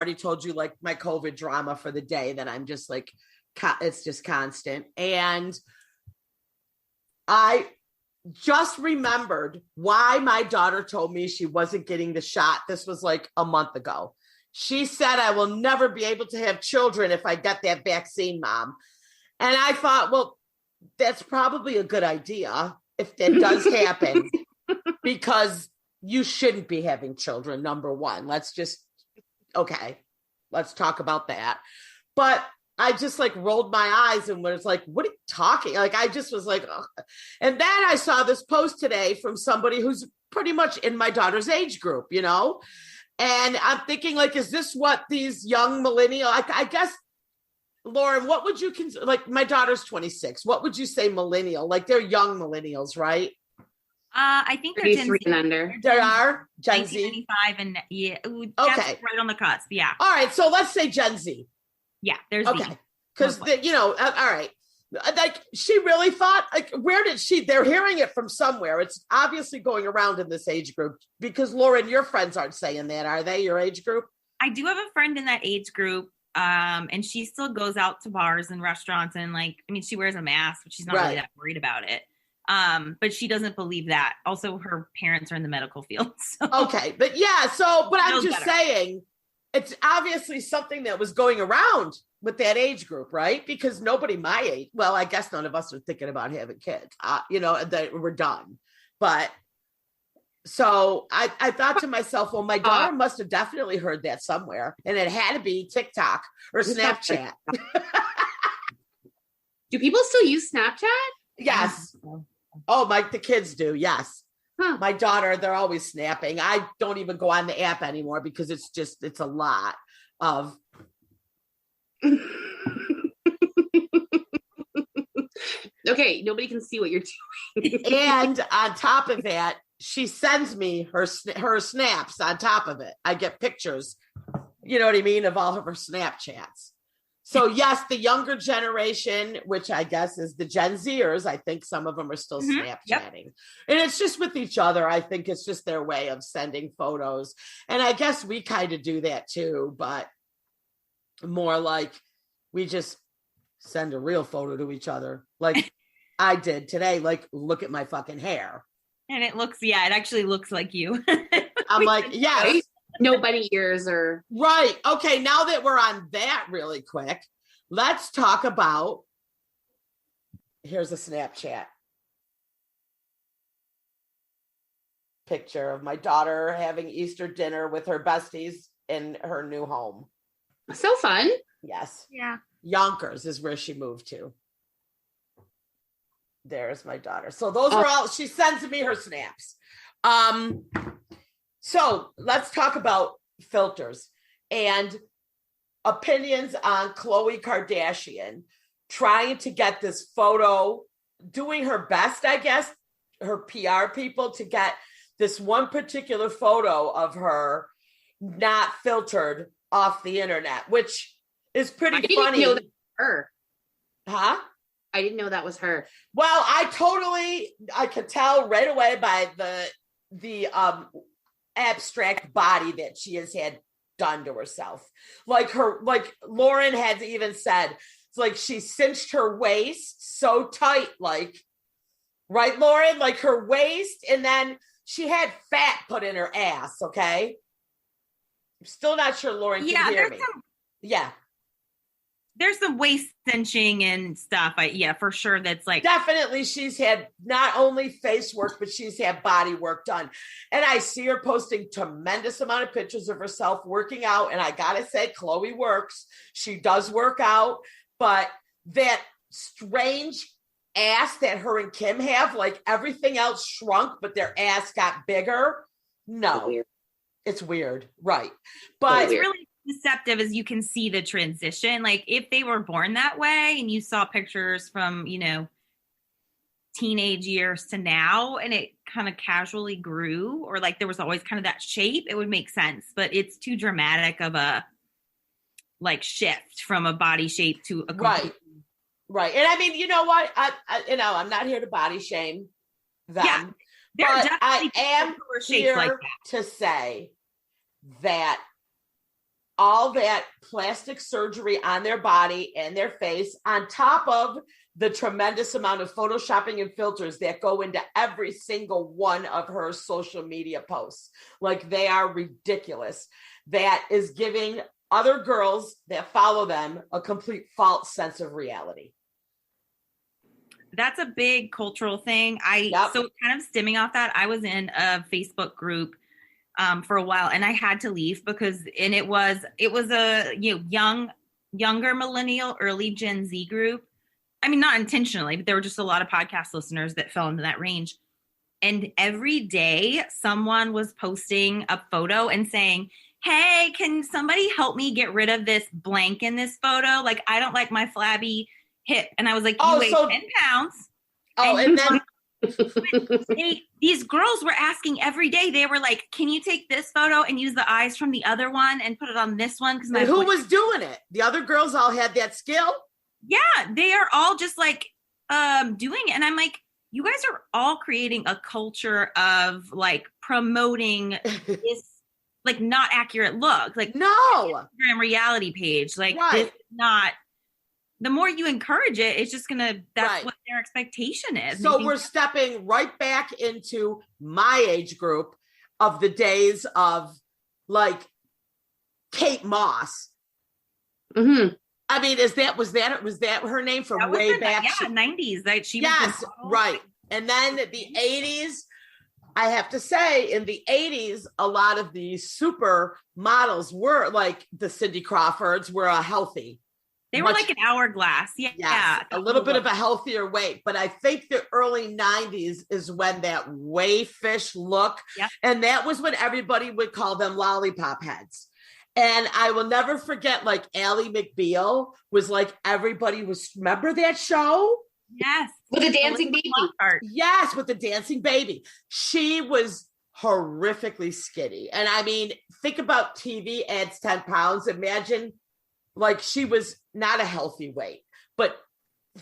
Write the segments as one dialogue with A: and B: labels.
A: already told you like my COVID drama for the day that I'm just like, it's just constant. And I just remembered why my daughter told me she wasn't getting the shot. This was like a month ago. She said, I will never be able to have children if I get that vaccine, Mom. And I thought, well, that's probably a good idea if that does happen, because you shouldn't be having children, number one. Let's talk about that. But I just like rolled my eyes and was like, what are you talking? Like, I just was like, ugh. And then I saw this post today from somebody who's pretty much in my daughter's age group, you know? And I'm thinking, like, is this what these young millennial, I guess, Lauren, what would you consider, like, my daughter's 26. What would you say millennial? Like, they're young millennials, right?
B: I think they're Gen Z.
A: And under. They are Gen Z.
B: 1995 and yeah.
A: Okay.
B: Right on the cusp. Yeah.
A: All right. So let's say Gen Z.
B: Yeah. There's
A: okay. Because all right. Like, she really thought, like, they're hearing it from somewhere. It's obviously going around in this age group, because Lauren, your friends aren't saying that, are they? Your age group?
B: I do have a friend in that age group. And she still goes out to bars and restaurants and she wears a mask, but she's not really that worried about it. But she doesn't believe that. Also, her parents are in the medical field. So. Okay. But yeah, but I'm just saying, it's obviously something that was going around with that age group, right? Because nobody my age, well, I guess none of us are thinking about having kids, that we're done. But so I thought to myself, well, my daughter must have definitely heard that somewhere, and it had to be TikTok or Snapchat.
C: Do people still use Snapchat?
A: Yes. Oh, the kids do. Yes. Huh. My daughter, they're always snapping. I don't even go on the app anymore because it's a lot of.
C: Okay, nobody can see what you're doing.
A: And on top of that, she sends me her snaps on top of it. I get pictures, you know what I mean, of all of her Snapchats. So yes, the younger generation, which I guess is the Gen Zers, I think some of them are still Snapchatting. Yep. And it's just with each other. I think it's just their way of sending photos. And I guess we kind of do that too, but more like we just send a real photo to each other. Like I did today, like, look at my fucking hair.
B: And it actually looks like you.
A: I'm like, yes.
C: Right? No bunny ears or.
A: Right. Okay. Now that we're on that really quick, let's talk about, here's a Snapchat picture of my daughter having Easter dinner with her besties in her new home.
C: So fun.
A: Yes.
B: Yeah.
A: Yonkers is where she moved to. There's my daughter. So those are all, she sends me her snaps. So let's talk about filters and opinions on Khloe Kardashian trying to get this photo, doing her best, I guess, her PR people, to get this one particular photo of her not filtered off the internet, which is pretty funny.
C: Know that was her.
A: Huh?
C: I didn't know that was her.
A: Well, I could tell right away by the abstract body that she has had done to herself. Like Lauren had even said, it's like she cinched her waist so tight, like, right, Lauren? Like her waist, and then she had fat put in her ass, okay? I'm still not sure Lauren can hear me.
B: There's some waist cinching and stuff. For sure. That's like.
A: Definitely she's had not only face work, but she's had body work done. And I see her posting tremendous amount of pictures of herself working out. And I got to say, Khloe works. She does work out. But that strange ass that her and Kim have, like everything else shrunk, but their ass got bigger. No, it's weird. Right. But
B: it's really deceptive as you can see the transition. Like if they were born that way and you saw pictures from, teenage years to now, and it kind of casually grew, or like there was always kind of that shape, it would make sense. But it's too dramatic of a shift from a body shape to a complete.
A: Right. And I mean, you know what? I'm not here to body shame them. Yeah, but I am here to say that all that plastic surgery on their body and their face on top of the tremendous amount of photoshopping and filters that go into every single one of her social media posts. Like, they are ridiculous. That is giving other girls that follow them a complete false sense of reality.
B: That's a big cultural thing. So kind of stemming off that, I was in a Facebook group for a while, and I had to leave because it was a younger millennial, early Gen Z group. I mean, not intentionally, but there were just a lot of podcast listeners that fell into that range. And every day someone was posting a photo and saying, hey, can somebody help me get rid of this blank in this photo? Like, I don't like my flabby hip. And I was like, you weigh 10 pounds.
A: Oh, and then
B: these girls were asking every day. They were like, can you take this photo and use the eyes from the other one and put it on this one?
A: Because who was doing it? The other girls all had that skill.
B: Yeah, they are all just like doing it. And I'm like, you guys are all creating a culture of like promoting this like not accurate look. Like,
A: no
B: Instagram reality page. Like, this is not. The more you encourage it, it's just that's what their expectation is.
A: So we're stepping right back into my age group of the days of like Kate Moss.
C: Mm-hmm.
A: I mean, was that her name from way back?
B: Yeah, 90s. Like,
A: yes, right. And then the 80s, I have to say, in the 80s, a lot of these super models were like the Cindy Crawfords were healthy.
B: They were like an hourglass. Yeah.
A: A little bit of a healthier weight. But I think the early 90s is when that wayfish look.
B: Yep.
A: And that was when everybody would call them lollipop heads. And I will never forget, like, Ally McBeal was like, remember that show?
B: Yes.
C: With the dancing baby.
A: Yes, with the dancing baby. She was horrifically skinny. And I mean, think about TV adds 10 pounds. Imagine, like, she was not a healthy weight, but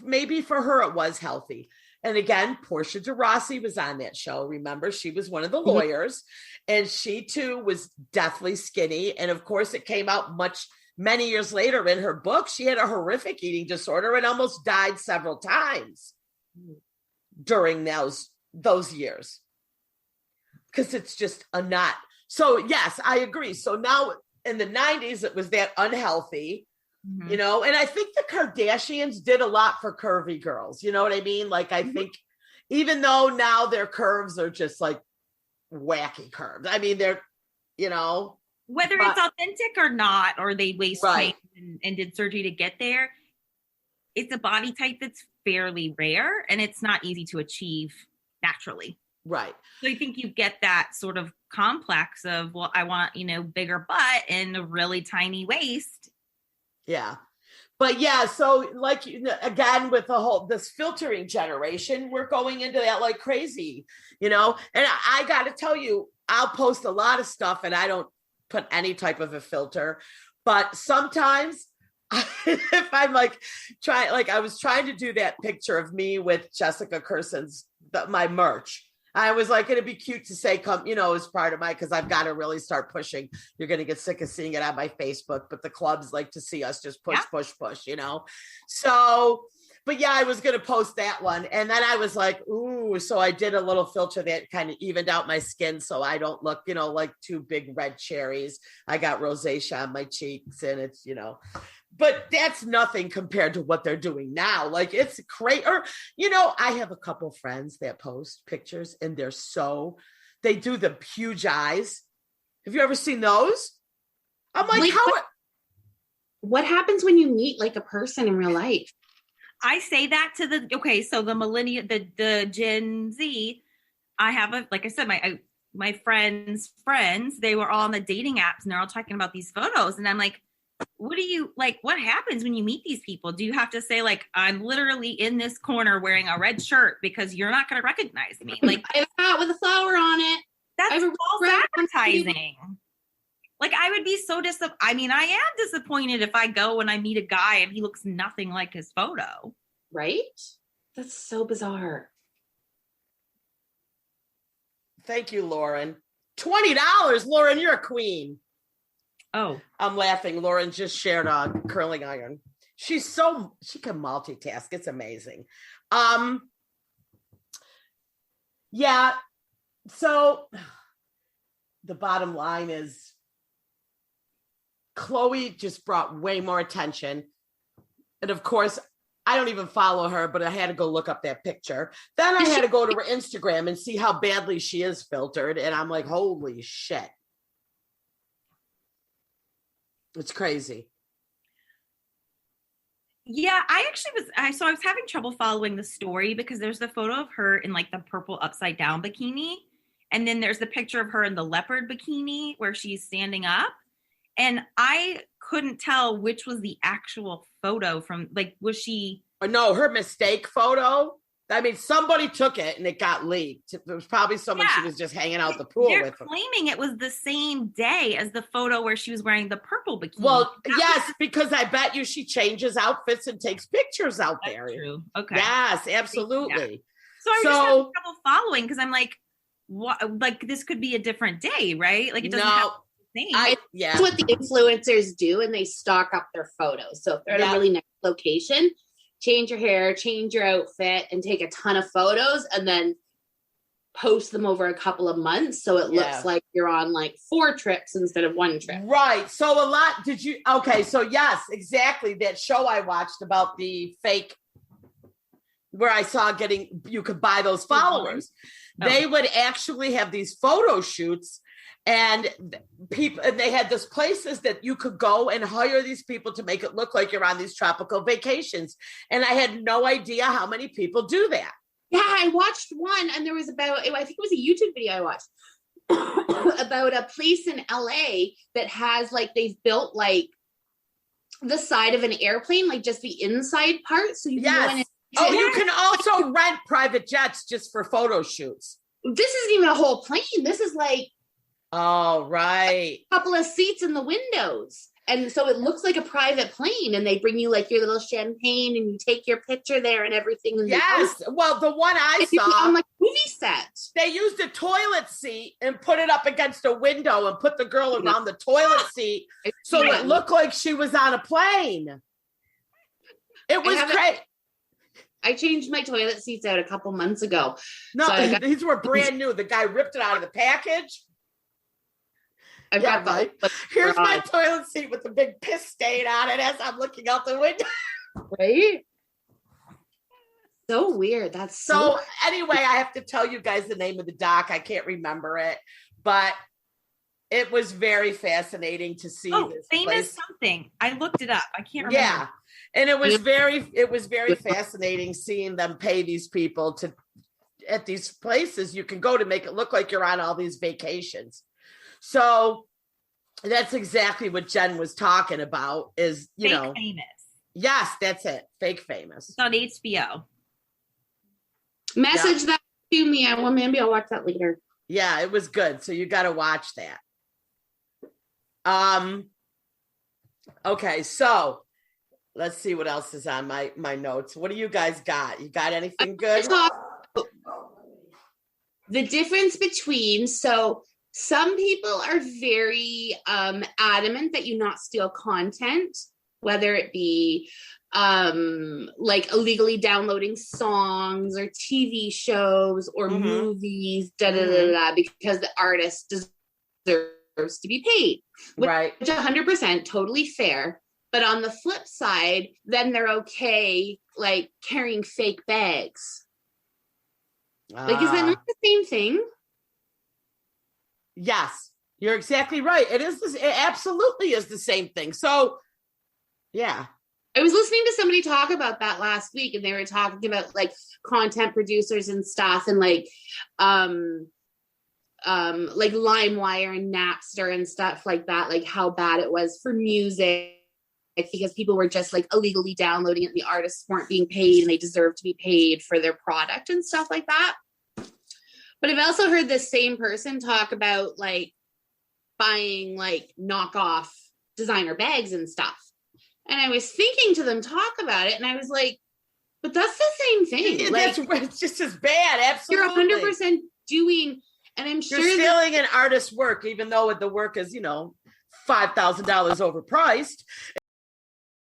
A: maybe for her it was healthy. And again, Portia de Rossi was on that show. Remember, she was one of the lawyers, and she too was deathly skinny. And of course, it came out many years later in her book. She had a horrific eating disorder and almost died several times during those years, because it's just a not. So yes, I agree. So now in the 90s, it was that unhealthy.
B: Mm-hmm.
A: You know, and I think the Kardashians did a lot for curvy girls. You know what I mean? Like, I think even though now their curves are just like wacky curves. I mean, they're, you know.
B: Whether it's authentic or not, or they waist trained and did surgery to get there, it's a body type that's fairly rare and it's not easy to achieve naturally.
A: Right.
B: So I think you get that sort of complex of, well, I want, bigger butt and a really tiny waist.
A: Yeah. But yeah, so like, again, with this filtering generation, we're going into that like crazy, and I got to tell you, I'll post a lot of stuff and I don't put any type of a filter, but sometimes if I'm like I was trying to do that picture of me with Jessica Kerson's, my merch. I was like, it'd be cute to say, come, as part of because I've got to really start pushing. You're going to get sick of seeing it on my Facebook, but the clubs like to see us just push. So, but yeah, I was going to post that one. And then I was like, ooh, so I did a little filter that kind of evened out my skin so I don't look, like two big red cherries. I got rosacea on my cheeks and it's, but that's nothing compared to what they're doing now. Like, it's crazy. Or, I have a couple friends that post pictures and they do the huge eyes. Have you ever seen those? I'm like,
C: what happens when you meet like a person in real life?
B: I say that to the millennial, the Gen Z, I have like I said, my friends, they were all on the dating apps and they're all talking about these photos. And I'm like, what happens when you meet these people? Do you have to say like, I'm literally in this corner wearing a red shirt because you're not going to recognize me? Like,
C: I have a hat with a flower on it.
B: That's false advertising. Like, I would be so I am disappointed if I go and I meet a guy and he looks nothing like his photo.
C: Right? That's so bizarre.
A: Thank you, Lauren. $20, Lauren, you're a queen.
B: Oh,
A: I'm laughing. Lauren just shared a curling iron. She can multitask. It's amazing. Yeah. So the bottom line is Chloe just brought way more attention. And of course, I don't even follow her, but I had to go look up that picture. Then I had to go to her Instagram and see how badly she is filtered. And I'm like, holy shit. It's crazy.
B: Yeah, I was having trouble following the story because there's the photo of her in like the purple upside down bikini. And then there's the picture of her in the leopard bikini where she's standing up. And I couldn't tell which was the actual photo from, like, was she?
A: No, her mistake photo. I mean, somebody took it and it got leaked. It was probably someone she was just hanging out the pool
B: They're
A: with.
B: Claiming it was the same day as the photo where she was wearing the purple bikini.
A: Well, yes, because I bet you she changes outfits and takes pictures out there.
B: That's true. Okay.
A: Yes, absolutely.
B: Yeah. So I was just having trouble following because I'm like, what? Like this could be a different day, right? Like it doesn't have the same.
C: That's what the influencers do, and they stock up their photos. So if they're at a really nice location, change your hair, change your outfit, and take a ton of photos, and then post them over a couple of months so it looks like you're on like 4 trips instead of 1 trip.
A: Right. So so yes, exactly. That show I watched about the fake, where I saw you could buy those followers. They would actually have these photo shoots, and they had these places that you could go and hire these people to make it look like you're on these tropical vacations. And I had no idea how many people do that.
C: Yeah, I watched one, and there was I think it was a YouTube video I watched about a place in LA that has like, they've built like the side of an airplane, like just the inside part. So you can go in and
A: you can also rent private jets just for photo shoots.
C: This isn't even a whole plane. This is like
A: right,
C: a couple of seats in the windows. And so it looks like a private plane, and they bring you like your little champagne and you take your picture there and everything. And
A: yes. Well, the one I saw
C: on like a movie set.
A: They used a toilet seat and put it up against a window and put the girl around the toilet seat so it looked like she was on a plane. It was great.
C: I changed my toilet seats out a couple months ago.
A: No, these were brand new. The guy ripped it out of the package. Here's my toilet seat with the big piss stain on it as I'm looking out the window.
C: Right? So weird. That's
A: so anyway, I have to tell you guys the name of the doc. I can't remember it, but it was very fascinating to see this
B: famous
A: place.
B: Something. I looked it up. I can't remember.
A: Yeah. And it was very fascinating seeing them pay these people at these places you can go to make it look like you're on all these vacations. So that's exactly what Jen was talking about is,
B: fake famous.
A: Yes, that's it. Fake famous.
B: It's on HBO.
C: Message that to me. Maybe I'll watch that later.
A: Yeah, it was good. So you got to watch that. Okay, so let's see what else is on my notes. What do you guys got? You got anything good?
C: The difference between, some people are very adamant that you not steal content, whether it be like illegally downloading songs or TV shows or movies, because the artist deserves to be paid. Which 100% totally fair. But on the flip side, then they're okay, like carrying fake bags. Like, is that not the same thing?
A: Yes, you're exactly right. It absolutely is the same thing. So, yeah.
C: I was listening to somebody talk about that last week, and they were talking about like content producers and stuff, and like LimeWire and Napster and stuff like that, like how bad it was for music because people were just like illegally downloading it and the artists weren't being paid and they deserve to be paid for their product and stuff like that. But I've also heard this same person talk about like buying like knockoff designer bags and stuff. And I was thinking to them talk about it, and I was like, but that's the same thing.
A: Yeah,
C: like,
A: it's just as bad. Absolutely.
C: You're 100% doing, and I'm sure
A: you're stealing an artist's work, even though the work is, $5,000 overpriced.